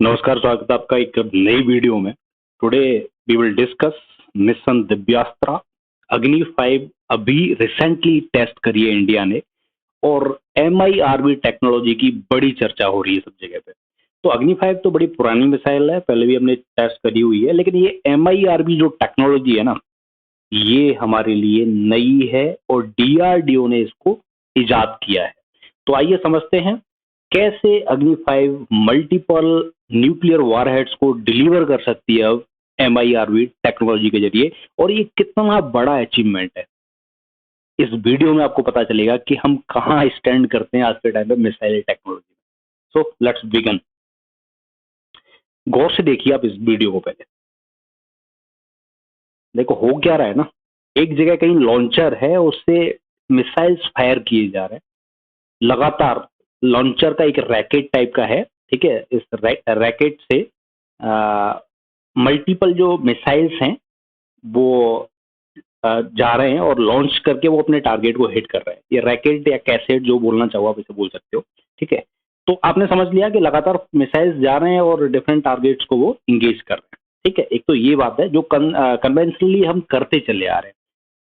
नमस्कार, स्वागत है आपका एक नई वीडियो में। Today we will discuss mission Divyastra. Agni 5 अभी रिसेंटली टेस्ट करी है इंडिया ने, और MIRV टेक्नोलॉजी की बड़ी चर्चा हो रही है सब जगह पे। तो अग्नि 5 तो बड़ी पुरानी मिसाइल है, पहले भी हमने टेस्ट करी हुई है, लेकिन ये MIRV जो टेक्नोलॉजी है ना, ये हमारे लिए नई है और DRDO ने इसको इजाद किया है। तो आइए समझते हैं कैसे अग्नि 5 मल्टीपल न्यूक्लियर वारहेड्स को डिलीवर कर सकती है अब MIRV टेक्नोलॉजी के जरिए, और ये कितना बड़ा अचीवमेंट है। इस वीडियो में आपको पता चलेगा कि हम कहाँ स्टैंड करते हैं आज के टाइम पे मिसाइल टेक्नोलॉजी में। So let's begin. गौर से देखिए आप इस वीडियो को। पहले देखो हो क्या रहा है ना, एक जगह कहीं लॉन्चर है, उससे मिसाइल्स फायर किए जा रहे हैं लगातार। लॉन्चर का एक रैकेट टाइप का है, ठीक है। इस रैकेट से मल्टीपल जो मिसाइल्स हैं वो जा रहे हैं और लॉन्च करके वो अपने टारगेट को हिट कर रहे हैं। ये रैकेट या कैसेट जो बोलना चाहो आप इसे बोल सकते हो, ठीक है। तो आपने समझ लिया कि लगातार मिसाइल्स जा रहे हैं और डिफरेंट टारगेट्स को वो इंगेज कर रहे हैं, ठीक है। एक तो ये बात है जो कन्वेंशनली हम करते चले आ रहे हैं।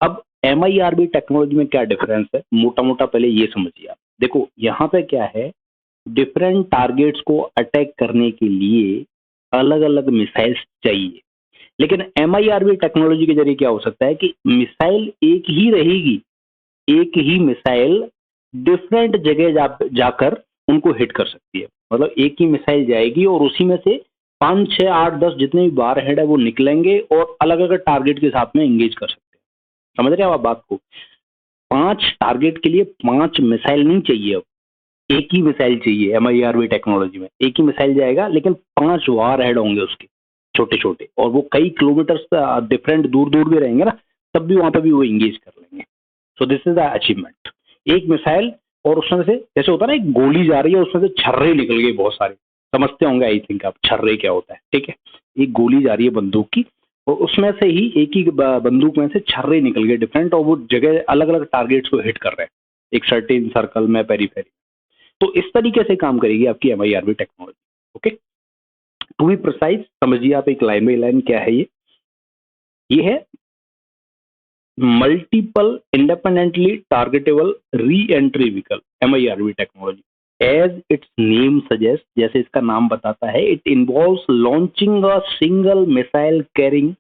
अब MIRV टेक्नोलॉजी में क्या डिफरेंस है, मोटा मोटा पहले ये समझिए आप। देखो यहाँ पे क्या है, डिफरेंट टारगेट्स को अटैक करने के लिए अलग अलग मिसाइल्स चाहिए, लेकिन MIRV टेक्नोलॉजी के जरिए क्या हो सकता है कि मिसाइल एक ही रहेगी, एक ही मिसाइल डिफरेंट जगह जाकर उनको हिट कर सकती है। मतलब एक ही मिसाइल जाएगी और उसी में से 5, 6, 8, 10 जितने भी वार हेड है वो निकलेंगे और अलग अलग टारगेट के साथ में एंगेज कर सकते हैं। समझ रहे हो आप बात को? 5 टारगेट के लिए 5 मिसाइल नहीं चाहिए, अब एक ही मिसाइल चाहिए। MIRV टेक्नोलॉजी में एक ही मिसाइल जाएगा, लेकिन 5 वार हेड होंगे उसके, छोटे छोटे, और वो कई किलोमीटर डिफरेंट दूर दूर भी रहेंगे ना, तब भी वहां पर भी वो इंगेज कर लेंगे। So this is the achievement. एक मिसाइल, और उसमें से जैसे होता है ना, एक गोली जा रही है, उसमें से छर्रे निकल गए बहुत सारे। समझते होंगे आई थिंक आप छर्रे क्या होता है, ठीक है। एक गोली जा रही है बंदूक की, और उसमें से ही एक ही बंदूक में से छर्रे निकल गए डिफरेंट, और वो जगह अलग अलग टारगेट्स को हिट कर रहे हैं एक सर्टेन सर्कल में, पेरीफेरी। तो इस तरीके से काम करेगी आपकी MIRV technology. Okay, to be precise समझिए आप एक लाइन बाई लाइन क्या है ये है multiple independently targetable re entry vehicle, MIRV technology. As its name suggest, जैसे इसका नाम बताता है, it involves launching a single missile carrying,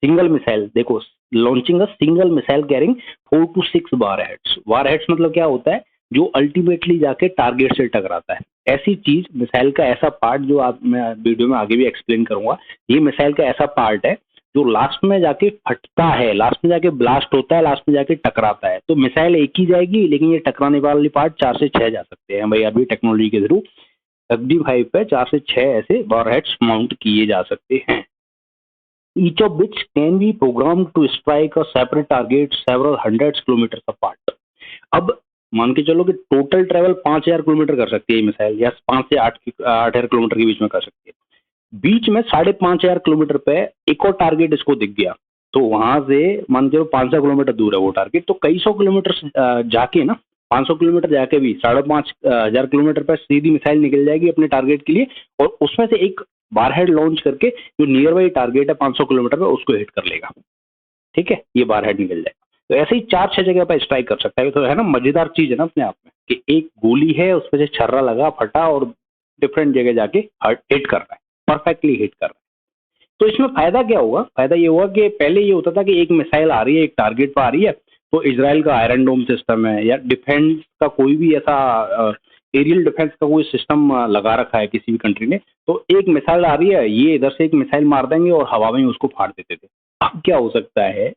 single missile, देखो, launching a single missile carrying 4 to 6 warheads. Warheads मतलब क्या होता है, जो अल्टीमेटली जाके टारगेट से टकराता है। ऐसी चीज, मिसाइल का ऐसा पार्ट जो आप, मैं वीडियो में आगे भी एक्सप्लेन करूंगा, ये मिसाइल का ऐसा पार्ट है जो लास्ट में जाके फटता है, लास्ट में जाके ब्लास्ट होता है, लास्ट में जाके टकराता है। तो मिसाइल एक ही जाएगी, लेकिन ये टकराने वाली पार्ट 4 से 6 जा सकते हैं। MIRV टेक्नोलॉजी के थ्रू अग्नि 5 पे 4 से 6 ऐसे वारहेड्स माउंट किए जा सकते हैं, each of which can be programmed to strike a separate target several hundreds kilometers apart। अब मान के चलो कि टोटल ट्रेवल 5000 किलोमीटर कर सकती है ये मिसाइल, या 5 से 8,000 किलोमीटर के बीच में कर सकती है। बीच में 5,500 किलोमीटर पे एक और टारगेट इसको दिख गया, तो वहां से मान के चलो 500 किलोमीटर दूर है वो टारगेट, तो कई सौ किलोमीटर जाके ना, 500 किलोमीटर जाके भी 5,500 किलोमीटर पर सीधी मिसाइल निकल जाएगी अपने टारगेट के लिए, और उसमें से एक बारहेड लॉन्च करके जो नियर बाई टारगेट है 500 किलोमीटर पे, उसको हिट कर लेगा, ठीक है। ये बारहेड निकल जाएगा। तो ऐसे ही 4-6 जगह पर स्ट्राइक कर सकता है। तो है ना, मजेदार चीज है ना अपने आप में, कि एक गोली है, उसमें से छर्रा लगा, फटा, और डिफरेंट जगह जाके हिट कर रहा है, परफेक्टली हिट कर रहा है। तो इसमें फायदा क्या होगा? फायदा ये होगा कि पहले ये होता था कि एक मिसाइल आ रही है, एक टारगेट पर आ रही है, तो इजराइल का आयरन डोम सिस्टम है, या डिफेंस का कोई भी ऐसा एरियल डिफेंस का कोई सिस्टम लगा रखा है किसी भी कंट्री ने, तो एक मिसाइल आ रही है, ये इधर से एक मिसाइल मार देंगे और हवा में ही उसको फाड़ देते थे। अब क्या हो सकता है,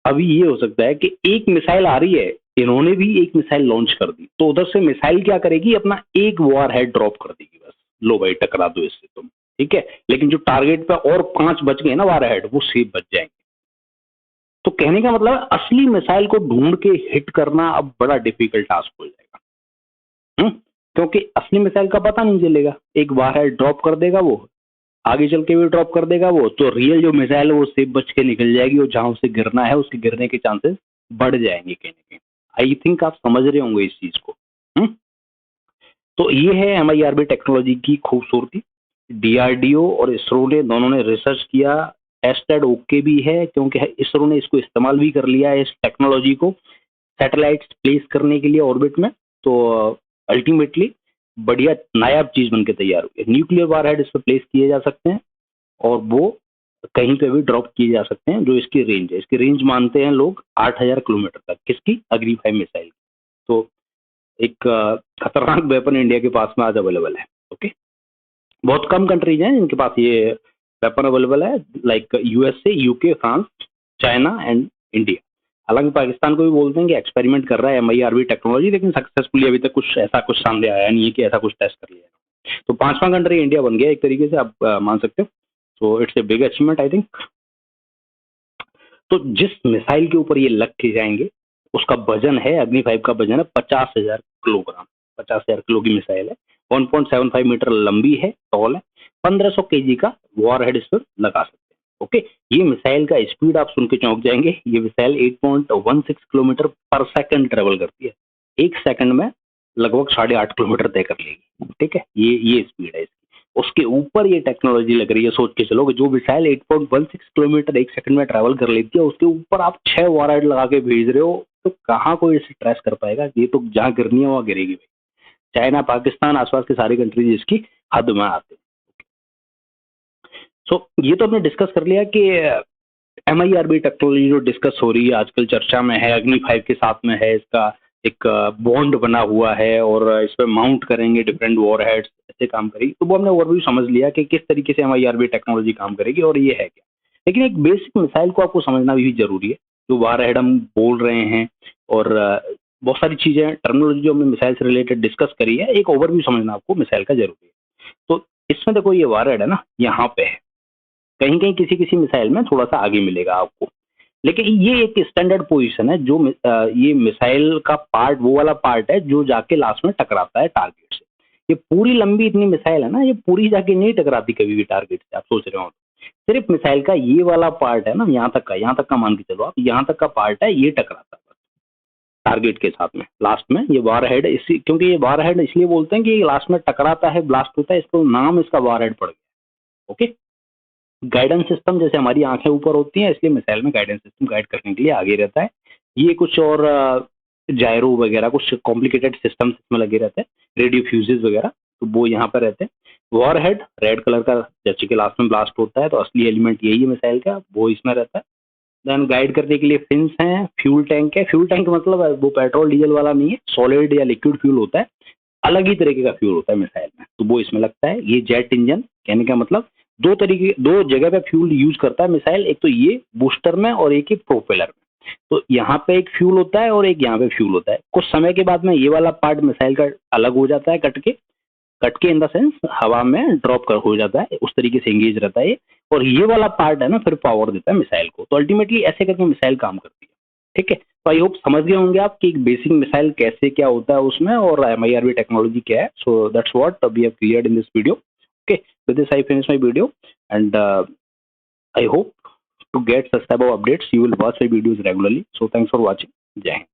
अभी ये हो सकता है कि एक मिसाइल आ रही है, इन्होंने भी एक मिसाइल लॉन्च कर दी, तो उधर से मिसाइल क्या करेगी, अपना एक वॉर हेड ड्रॉप कर देगी, बस लो भाई टकरा दो इससे तुम, ठीक है। लेकिन जो टारगेट पे और 5 बच गए ना वार हेड, वो सेफ बच जाएंगे। तो कहने का मतलब है, असली मिसाइल को ढूंढ के हिट करना अब बड़ा डिफिकल्ट टास्क हो जाएगा। क्योंकि असली मिसाइल का पता नहीं चलेगा, एक वार हेड ड्रॉप कर देगा वो, आगे चल के भी ड्रॉप कर देगा वो, तो रियल जो मिसाइल है वो सेफ बच के निकल जाएगी, और जहां उसे गिरना है उसके गिरने के चांसेस बढ़ जाएंगे कहीं ना कहीं। आई थिंक आप समझ रहे होंगे इस चीज को। तो ये है MIRV टेक्नोलॉजी की खूबसूरती। DRDO और इसरो ने दोनों ने रिसर्च किया, टेस्टेड ओके भी है, क्योंकि इसरो ने इसको इस्तेमाल भी कर लिया है इस टेक्नोलॉजी को सैटेलाइट्स प्लेस करने के लिए ऑर्बिट में। तो अल्टीमेटली बढ़िया नायाब चीज बन के तैयार हुई है। न्यूक्लियर वारहेड इस पर प्लेस किए जा सकते हैं और वो कहीं पे भी ड्रॉप किए जा सकते हैं। जो इसकी रेंज है, इसकी रेंज मानते हैं लोग 8,000 किलोमीटर तक, किसकी, अग्नि 5 मिसाइल। तो एक खतरनाक वेपन इंडिया के पास में आज अवेलेबल है। ओके, बहुत कम कंट्रीज हैं जिनके पास ये वेपन अवेलेबल है, like USA, UK, France, China and India. हालांकि पाकिस्तान को भी बोलते हैं कि एक्सपेरिमेंट कर रहा है MIRV टेक्नोलॉजी, लेकिन सक्सेसफुली अभी तक कुछ सामने आया नहीं है कि ऐसा कुछ टेस्ट कर लिया है। तो पांचवा कंट्री इंडिया बन गया एक तरीके से, आप मान सकते हो। So it's a big achievement I think. तो जिस मिसाइल के ऊपर ये लग के जाएंगे उसका वजन है, अग्नि 5 का वजन है 50,000 किलोग्राम। 50,000 किलो की मिसाइल है, 1.75 मीटर लंबी है, टॉल है, 1500 केजी का वॉर हेड इस पर लगा सकते हैं। ओके, ये मिसाइल का स्पीड आप सुन के चौंक जाएंगे। ये मिसाइल 8.16 किलोमीटर पर सेकंड ट्रेवल करती है, एक सेकंड में लगभग 8.5 किलोमीटर तय कर लेगी। ठीक है, ये स्पीड है इसकी। उसके ऊपर ये टेक्नोलॉजी लग रही है। सोच के चलो कि जो मिसाइल 8.16 किलोमीटर एक सेकंड में ट्रैवल कर लेती है, उसके ऊपर आप 6 वॉरहेड लगा के भेज रहे हो, तो कहाँ कोई इसे ट्रेस कर पाएगा। ये तो जहां गिरनी है वहां गिरेगी भाई। चाइना, पाकिस्तान, आसपास के सारे कंट्रीज इसकी हद में आते हैं। सो ये तो हमने डिस्कस कर लिया कि MIRV टेक्नोलॉजी जो डिस्कस हो रही है आजकल चर्चा में है, अग्नि 5 के साथ में है, इसका एक बॉन्ड बना हुआ है और इस पर माउंट करेंगे डिफरेंट वॉर हेड्स, ऐसे काम करेगी। तो वो हमने ओवरव्यू समझ लिया कि किस तरीके से MIRV टेक्नोलॉजी काम करेगी और ये है क्या। लेकिन एक बेसिक मिसाइल को आपको समझना भी जरूरी है। जो वॉर हेड हम बोल रहे हैं और बहुत सारी चीजें टर्मिनोलॉजी जो हमने मिसाइल से रिलेटेड डिस्कस करी है, एक ओवरव्यू समझना आपको मिसाइल का जरूरी है। तो इसमें देखो ये वॉर हेड है ना, यहाँ पे है, कहीं कहीं किसी किसी मिसाइल में थोड़ा सा आगे मिलेगा आपको, लेकिन ये एक स्टैंडर्ड पोजीशन है। जो ये मिसाइल का पार्ट वो वाला पार्ट है जो जाके लास्ट में टकराता है टारगेट से। ये पूरी लंबी इतनी मिसाइल है ना, ये पूरी जाके नहीं टकराती कभी भी टारगेट से, आप सोच रहे हो। सिर्फ मिसाइल का ये वाला पार्ट है ना, यहाँ तक का मान के चलो आप, यहाँ तक का पार्ट है, ये टकराता है टारगेट के साथ में। लास्ट में ये वार हेड, इसी क्योंकि ये वार हेड इसलिए बोलते हैं कि लास्ट में टकराता है, ब्लास्ट होता है, इसको नाम इसका वार हेड पड़ गया। ओके, गाइडेंस सिस्टम, जैसे हमारी आंखें ऊपर होती हैं, इसलिए मिसाइल में गाइडेंस सिस्टम गाइड करने के लिए आगे रहता है। ये कुछ और जायरो वगैरह कुछ कॉम्प्लिकेटेड सिस्टम इसमें लगे रहते हैं, रेडियो फ्यूजेस वगैरह, तो वो यहाँ पर रहते हैं। वॉर हेड रेड कलर का, जैसे कि लास्ट में ब्लास्ट होता है तो असली एलिमेंट यही है मिसाइल का, वो इसमें रहता है। देन गाइड करने के लिए फिन्स हैं, फ्यूल टैंक है। फ्यूल टैंक मतलब वो पेट्रोल डीजल वाला नहीं है, सॉलिड या लिक्विड फ्यूल होता है, अलग ही तरीके का फ्यूल होता है मिसाइल में, तो वो इसमें लगता है। ये जेट इंजन, कहने का मतलब दो जगह पे फ्यूल यूज करता है मिसाइल, एक तो ये बूस्टर में और एक ही प्रोपेलर में। तो यहाँ पे एक फ्यूल होता है और एक यहाँ पे फ्यूल होता है। कुछ समय के बाद में ये वाला पार्ट मिसाइल का अलग हो जाता है, कट के इन द सेंस हवा में ड्रॉप कर हो जाता है, उस तरीके से एंगेज रहता है ये। और ये वाला पार्ट है ना, फिर पावर देता है मिसाइल को। तो अल्टीमेटली ऐसे करके मिसाइल काम करती है। ठीक है, तो आई होप समझ गए होंगे आप कि एक बेसिक मिसाइल कैसे क्या होता है उसमें, और MIRV टेक्नोलॉजी क्या है। So that's what we have cleared in this video. Okay, with this I finish my video and I hope to get such type of updates you will watch my videos regularly. So thanks for watching. Jai Hind.